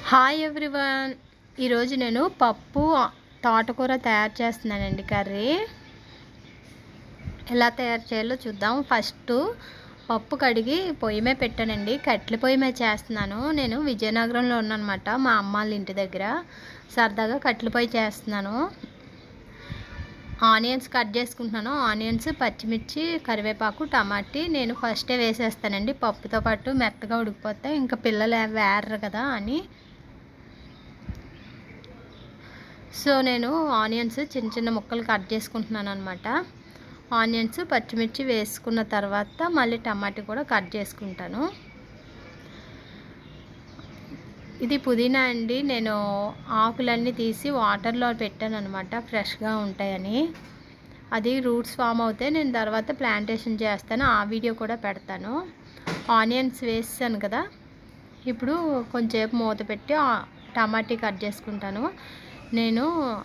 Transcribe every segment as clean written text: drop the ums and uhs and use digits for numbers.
Hi everyone. ఈరోజు నేను పప్పు తోటకూర తయారు చేస్తున్నానండి. కర్రీ ఎలా తయారు చేయాలో చూద్దాం. ఫస్ట్ పప్పు కడిగి పొయ్యి మీద పెట్టానండి. కట్టెల పొయ్యి మీద చేస్తున్నాను. నేను విజయనగరంలో ఉన్నానమాట, మా అమ్మ వాళ్ళ ఇంటి దగ్గర. సరదాగా కట్టెల పొయ్యి చేస్తున్నాను. ఆనియన్స్ కట్ చేసుకుంటున్నాను. ఆనియన్స్, పచ్చిమిర్చి, కరివేపాకు, టమాటీ నేను ఫస్టే వేసేస్తానండి. పప్పుతో పాటు మెత్తగా ఉడికిపోతే ఇంకా పిల్లలు వేర్రు కదా అని. సో నేను ఆనియన్స్ చిన్న చిన్న ముక్కలు కట్ చేసుకుంటున్నాను అనమాట. ఆనియన్స్, పచ్చిమిర్చి వేసుకున్న తర్వాత మళ్ళీ టమాటా కూడా కట్ చేసుకుంటాను. ఇది పుదీనా అండి. నేను ఆకులన్నీ తీసి వాటర్లో పెట్టాను అనమాట, ఫ్రెష్గా ఉంటాయని. అది రూట్స్ ఫామ్ అవుతే నేను తర్వాత ప్లాంటేషన్ చేస్తాను, ఆ వీడియో కూడా పెడతాను. ఆనియన్స్ వేసాను కదా, ఇప్పుడు కొంచెంసేపు మూత పెట్టి టమాటా కట్ చేసుకుంటాను. నేను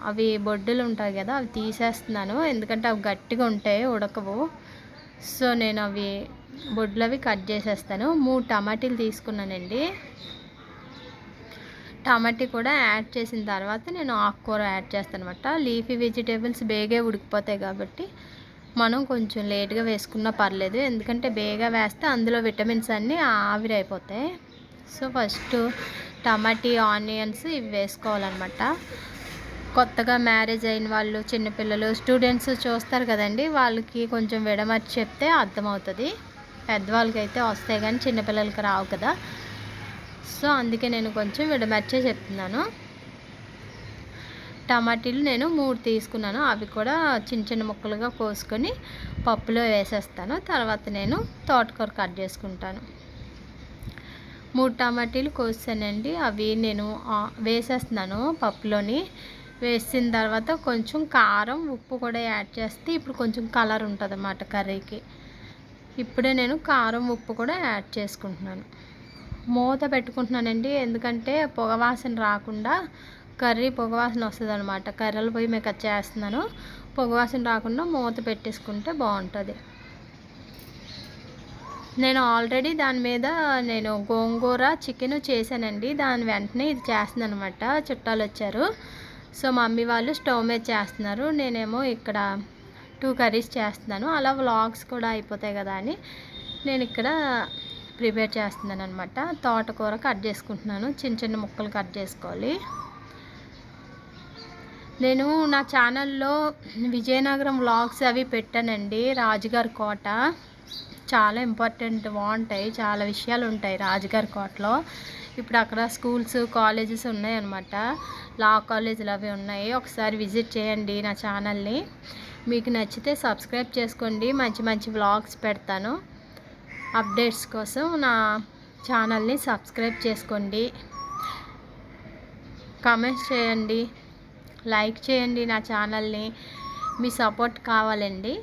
అవి బొడ్డులు ఉంటాయి కదా, అవి తీసేస్తున్నాను, ఎందుకంటే అవి గట్టిగా ఉంటాయి, ఉడకవు. సో నేను అవి బొడ్లు అవి కట్ చేసేస్తాను. 3 టమాటీలు తీసుకున్నానండి. టమాటా కూడా యాడ్ చేసిన తర్వాత నేను ఆకుకూర యాడ్ చేస్తాను అనమాట. లీఫీ వెజిటేబుల్స్ బేగా ఉడికిపోతాయి కాబట్టి మనం కొంచెం లేట్గా వేసుకున్నా పర్లేదు, ఎందుకంటే బేగా వేస్తే అందులో విటమిన్స్ అన్నీ ఆవిరైపోతాయి. సో ఫస్ట్ టమాటా, ఆనియన్స్ ఇవి వేసుకోవాలన్నమాట. కొత్తగా మ్యారేజ్ అయిన వాళ్ళు, చిన్నపిల్లలు, స్టూడెంట్స్ చూస్తారు కదండి, వాళ్ళకి కొంచెం విడమర్చి చెప్తే అర్థమవుతుంది. పెద్దవాళ్ళకైతే వస్తాయి కానీ చిన్నపిల్లలకి రావు కదా. సో అందుకే నేను కొంచెం విడమర్చే చెప్తున్నాను. టమాటీలు నేను 3 తీసుకున్నాను. అవి కూడా చిన్న చిన్న ముక్కలుగా కోసుకొని పప్పులో వేసేస్తాను. తర్వాత నేను తోటకూర కట్ చేసుకుంటాను. 3 టమాటీలు కోసానండి. అవి నేను వేసేస్తున్నాను పప్పులోని. వేసిన తర్వాత కొంచెం కారం, ఉప్పు కూడా యాడ్ చేస్తే ఇప్పుడు కొంచెం కలర్ ఉంటుంది అన్నమాట కర్రీకి. ఇప్పుడే నేను కారం, ఉప్పు కూడా యాడ్ చేసుకుంటున్నాను. మూత పెట్టుకుంటున్నానండి, ఎందుకంటే పొగవాసన రాకుండా. కర్రీ పొగవాసన వస్తుంది అనమాట. కర్రీల పొయ్యి మీద చేస్తున్నాను, పొగవాసన రాకుండా మూత పెట్టేసుకుంటే బాగుంటుంది. నేను ఆల్రెడీ దాని మీద నేను గోంగూర చికెన్ చేశానండి. దాని వెంటనే ఇది చేస్తున్నాను అనమాట. చుట్టాలు వచ్చారు, సో మమ్మీ వాళ్ళు స్టవ్ మీద చేస్తున్నారు, నేనేమో ఇక్కడ 2 కర్రీస్ చేస్తున్నాను. అలా వ్లాగ్స్ కూడా అయిపోతాయి కదా అని నేను ఇక్కడ ప్రిపేర్ చేస్తున్నాను అనమాట. తోటకూర కట్ చేసుకుంటున్నాను. చిన్న చిన్న ముక్కలు కట్ చేసుకోవాలి. నేను నా ఛానల్లో విజయనగరం వ్లాగ్స్ అవి పెట్టానండి. రాజుగారి కోట చాలా ఇంపార్టెంట్, బాగుంటాయి, చాలా విషయాలు ఉంటాయి రాజుగారి కోటలో. ఇప్పుడు అక్కడ స్కూల్స్, కాలేజెస్ ఉన్నాయన్నమాట, లా కాలేజీలు అవి ఉన్నాయి. ఒకసారి విజిట్ చేయండి నా ఛానల్ని. మీకు నచ్చితే సబ్స్క్రైబ్ చేసుకోండి. మంచి మంచి వ్లాగ్స్ పెడతాను. అప్డేట్స్ కోసం నా ఛానల్ని సబ్స్క్రైబ్ చేసుకోండి. కామెంట్స్ చేయండి, లైక్ చేయండి నా ఛానల్ని. మీ సపోర్ట్ కావాలండి.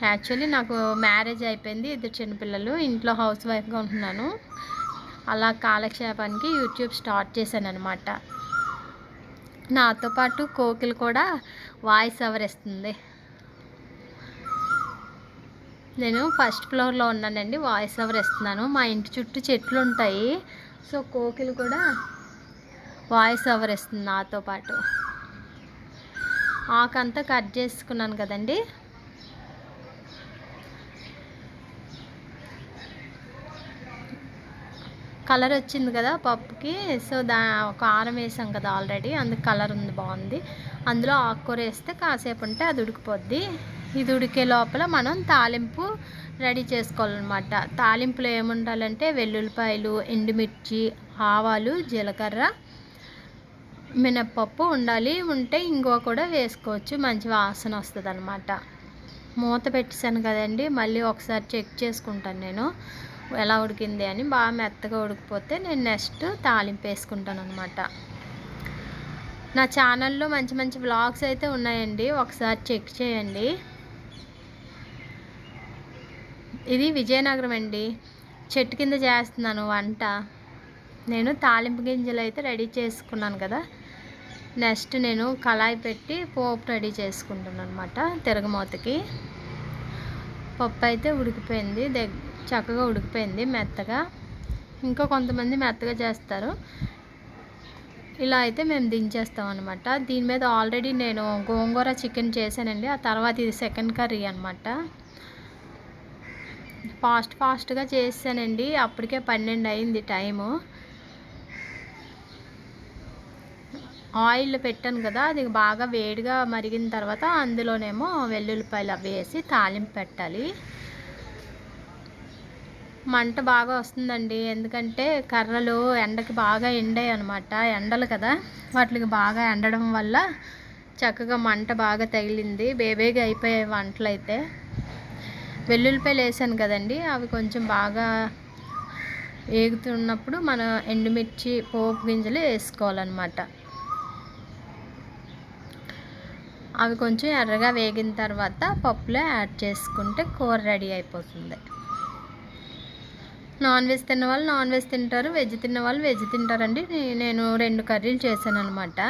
యాక్చువల్లీ నాకు మ్యారేజ్ అయిపోయింది, 2 చిన్నపిల్లలు, ఇంట్లో హౌస్ వైఫ్గా ఉంటున్నాను. అలా కాలక్షేపానికి యూట్యూబ్ స్టార్ట్ చేశాను అనమాట. నాతో పాటు కోకిల కూడా వాయిస్ ఓవర్ ఇస్తుంది. నేను ఫస్ట్ ఫ్లోర్లో ఉన్నానండి, వాయిస్ ఓవర్ ఇస్తున్నాను. మా ఇంటి చుట్టూ చెట్లు ఉంటాయి, సో కోకిల కూడా వాయిస్ ఓవర్ ఇస్తుంది నాతో పాటు. ఆకంతా కట్ చేసుకున్నాను కదండి. కలర్ వచ్చింది కదా పప్పుకి. సో కారం వేసాం కదా ఆల్రెడీ, అందుకు కలర్ ఉంది, బాగుంది. అందులో ఆకుకూర వేస్తే కాసేపు ఉంటే అది ఉడికిపోద్ది. ఇది ఉడికే లోపల మనం తాలింపు రెడీ చేసుకోవాలన్నమాట. తాలింపులో ఏముండాలంటే వెల్లుల్లిపాయలు, ఎండుమిర్చి, ఆవాలు, జీలకర్ర, మినప్పప్పు ఉండాలి. ఉంటే ఇంగువ కూడా వేసుకోవచ్చు, మంచి వాసన వస్తుంది అనమాట. మూత పెట్టేసాను కదండి, మళ్ళీ ఒకసారి చెక్ చేసుకుంటాను నేను ఎలా ఉడికింది అని. బాగా మెత్తగా ఉడికిపోతే నేను నెక్స్ట్ తాలింపు వేసుకుంటాను అనమాట. నా ఛానల్లో మంచి మంచి వ్లాగ్స్ అయితే ఉన్నాయండి, ఒకసారి చెక్ చేయండి. ఇది విజయనగరం అండి, చెట్టు కింద చేస్తున్నాను వంట. నేను తాలింపు గింజలు అయితే రెడీ చేసుకున్నాను కదా. నెక్స్ట్ నేను కళాయి పెట్టి పోపు రెడీ చేసుకుంటాను అనమాట. తిరగమూతకి పప్పు అయితే ఉడికిపోయింది, చక్కగా ఉడికిపోయింది మెత్తగా. ఇంకా కొంతమంది మెత్తగా చేస్తారు, ఇలా అయితే మేము దించేస్తాం అనమాట. దీని మీద ఆల్రెడీ నేను గోంగూర చికెన్ చేశానండి. ఆ తర్వాత ఇది సెకండ్ కర్రీ అనమాట. ఫాస్ట్‌గా చేసేసానండి. అప్పటికే 12 అయింది టైము. ఆయిల్ పెట్టాను కదా, అది బాగా వేడిగా మరిగిన తర్వాత అందులోనేమో వెల్లుల్లిపాయలు అవి వేసి తాలింపు పెట్టాలి. మంట బాగా వస్తుందండి, ఎందుకంటే కర్రలు ఎండకి బాగా ఎండాయి అనమాట. ఎండలు కదా, వాటికి బాగా ఎండడం వల్ల చక్కగా మంట బాగా తగిలింది. బేబేగా అయిపోయాయి వంటలు అయితే. వెల్లుల్లిపాయలు వేసాను కదండి, అవి కొంచెం బాగా వేగుతున్నప్పుడు మనం ఎండుమిర్చి పోపు గింజలు వేసుకోవాలన్నమాట. అవి కొంచెం ఎర్రగా వేగిన తర్వాత పప్పులో యాడ్ చేసుకుంటే కూర రెడీ అయిపోతుంది. నాన్ వెజ్ తిన్న వాళ్ళు నాన్ వెజ్ తింటారు, వెజ్ తిన్న వాళ్ళు వెజ్ తింటారండి. నేను 2 కర్రీలు చేశాను అనమాట.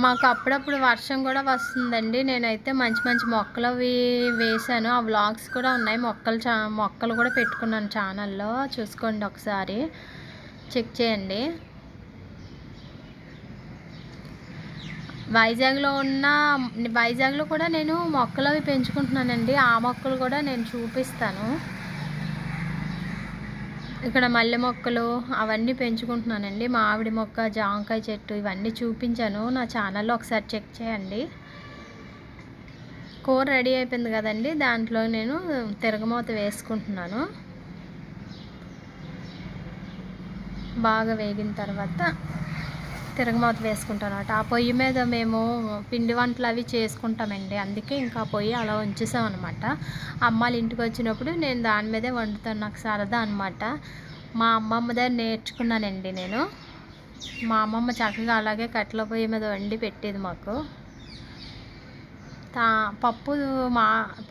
మాకు అప్పుడప్పుడు వర్షం కూడా వస్తుందండి. నేనైతే మంచి మొక్కలు అవి వేశాను. ఆ వ్లాగ్స్ కూడా ఉన్నాయి. మొక్కలు కూడా పెట్టుకున్నాను ఛానల్లో, చూసుకోండి ఒకసారి చెక్ చేయండి. వైజాగ్లో కూడా నేను మొక్కలు అవి పెంచుకుంటున్నానండి. ఆ మొక్కలు కూడా నేను చూపిస్తాను. ఇక్కడ మల్లె మొక్కలు అవన్నీ పెంచుకుంటున్నానండి. మామిడి మొక్క, జామకాయ చెట్టు ఇవన్నీ చూపించాను నా ఛానల్లో, ఒకసారి చెక్ చేయండి. కూర రెడీ అయిపోయింది కదండి, దాంట్లో నేను తిరగమూత వేసుకుంటున్నాను. బాగా వేగిన తర్వాత తిరగమూత వేసుకుంటాను అనమాట. ఆ పొయ్యి మీద మేము పిండి వంటలు అవి చేసుకుంటామండి, అందుకే ఇంకా పొయ్యి అలా ఉంచేసాం అనమాట. అమ్మాళ్ళ ఇంటికి వచ్చినప్పుడు నేను దాని మీదే వండుతాను, నాకు సరదా అనమాట. మా అమ్మమ్మ దగ్గర నేర్చుకున్నానండి నేను. మా అమ్మమ్మ చక్కగా అలాగే కట్టెల పొయ్యి మీద వండి పెట్టేది మాకు.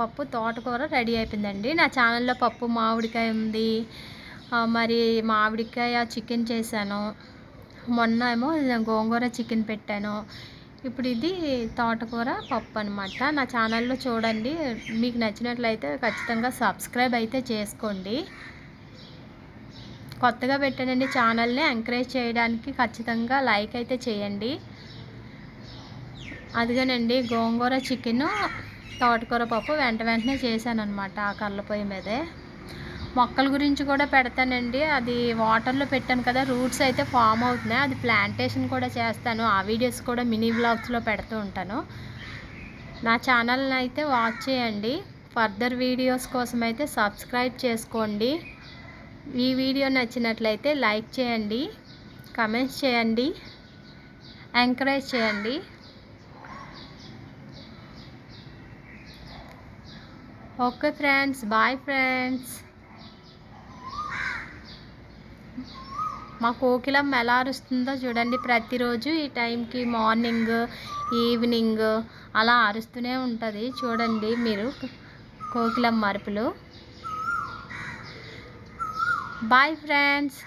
పప్పు తోటకూర రెడీ అయిపోయిందండి. నా ఛానల్లో పప్పు మామిడికాయ ఉంది, మరి మామిడికాయ చికెన్ చేశాను. మొన్న ఏమో గోంగూర చికెన్ పెట్టాను. ఇప్పుడు ఇది తోటకూర పప్పు అనమాట. నా ఛానల్లో చూడండి, మీకు నచ్చినట్లయితే ఖచ్చితంగా సబ్స్క్రైబ్ అయితే చేసుకోండి. కొత్తగా పెట్టానండి ఛానల్ని, ఎంకరేజ్ చేయడానికి ఖచ్చితంగా లైక్ అయితే చేయండి. అదిగానండి గోంగూర చికెను తోటకూర పప్పు వెంటనే చేశాను అనమాట ఆ కర్రల పొయ్యి మీదే. మొక్కల గురించి కూడా పెడతానండి. అది వాటర్లో పెట్టాను కదా, రూట్స్ అయితే ఫామ్ అవుతున్నాయి. అది ప్లాంటేషన్ కూడా చేస్తాను. ఆ వీడియోస్ కూడా మినీ వ్లాగ్స్లో పెడుతూ ఉంటాను. నా ఛానల్ని అయితే వాచ్ చేయండి. ఫర్దర్ వీడియోస్ కోసం అయితే సబ్స్క్రైబ్ చేసుకోండి. ఈ వీడియో నచ్చినట్లయితే లైక్ చేయండి, కమెంట్స్ చేయండి, ఎంకరేజ్ చేయండి. Okay friends, bye friends. మా కోకిలమ్మ ఎలా అరుస్తుందో చూడండి. ప్రతిరోజు ఈ టైంకి మార్నింగ్, ఈవినింగ్ అలా అరుస్తూనే ఉంటుంది. చూడండి మీరు కోకిలమ్మ అరుపులు. Bye friends.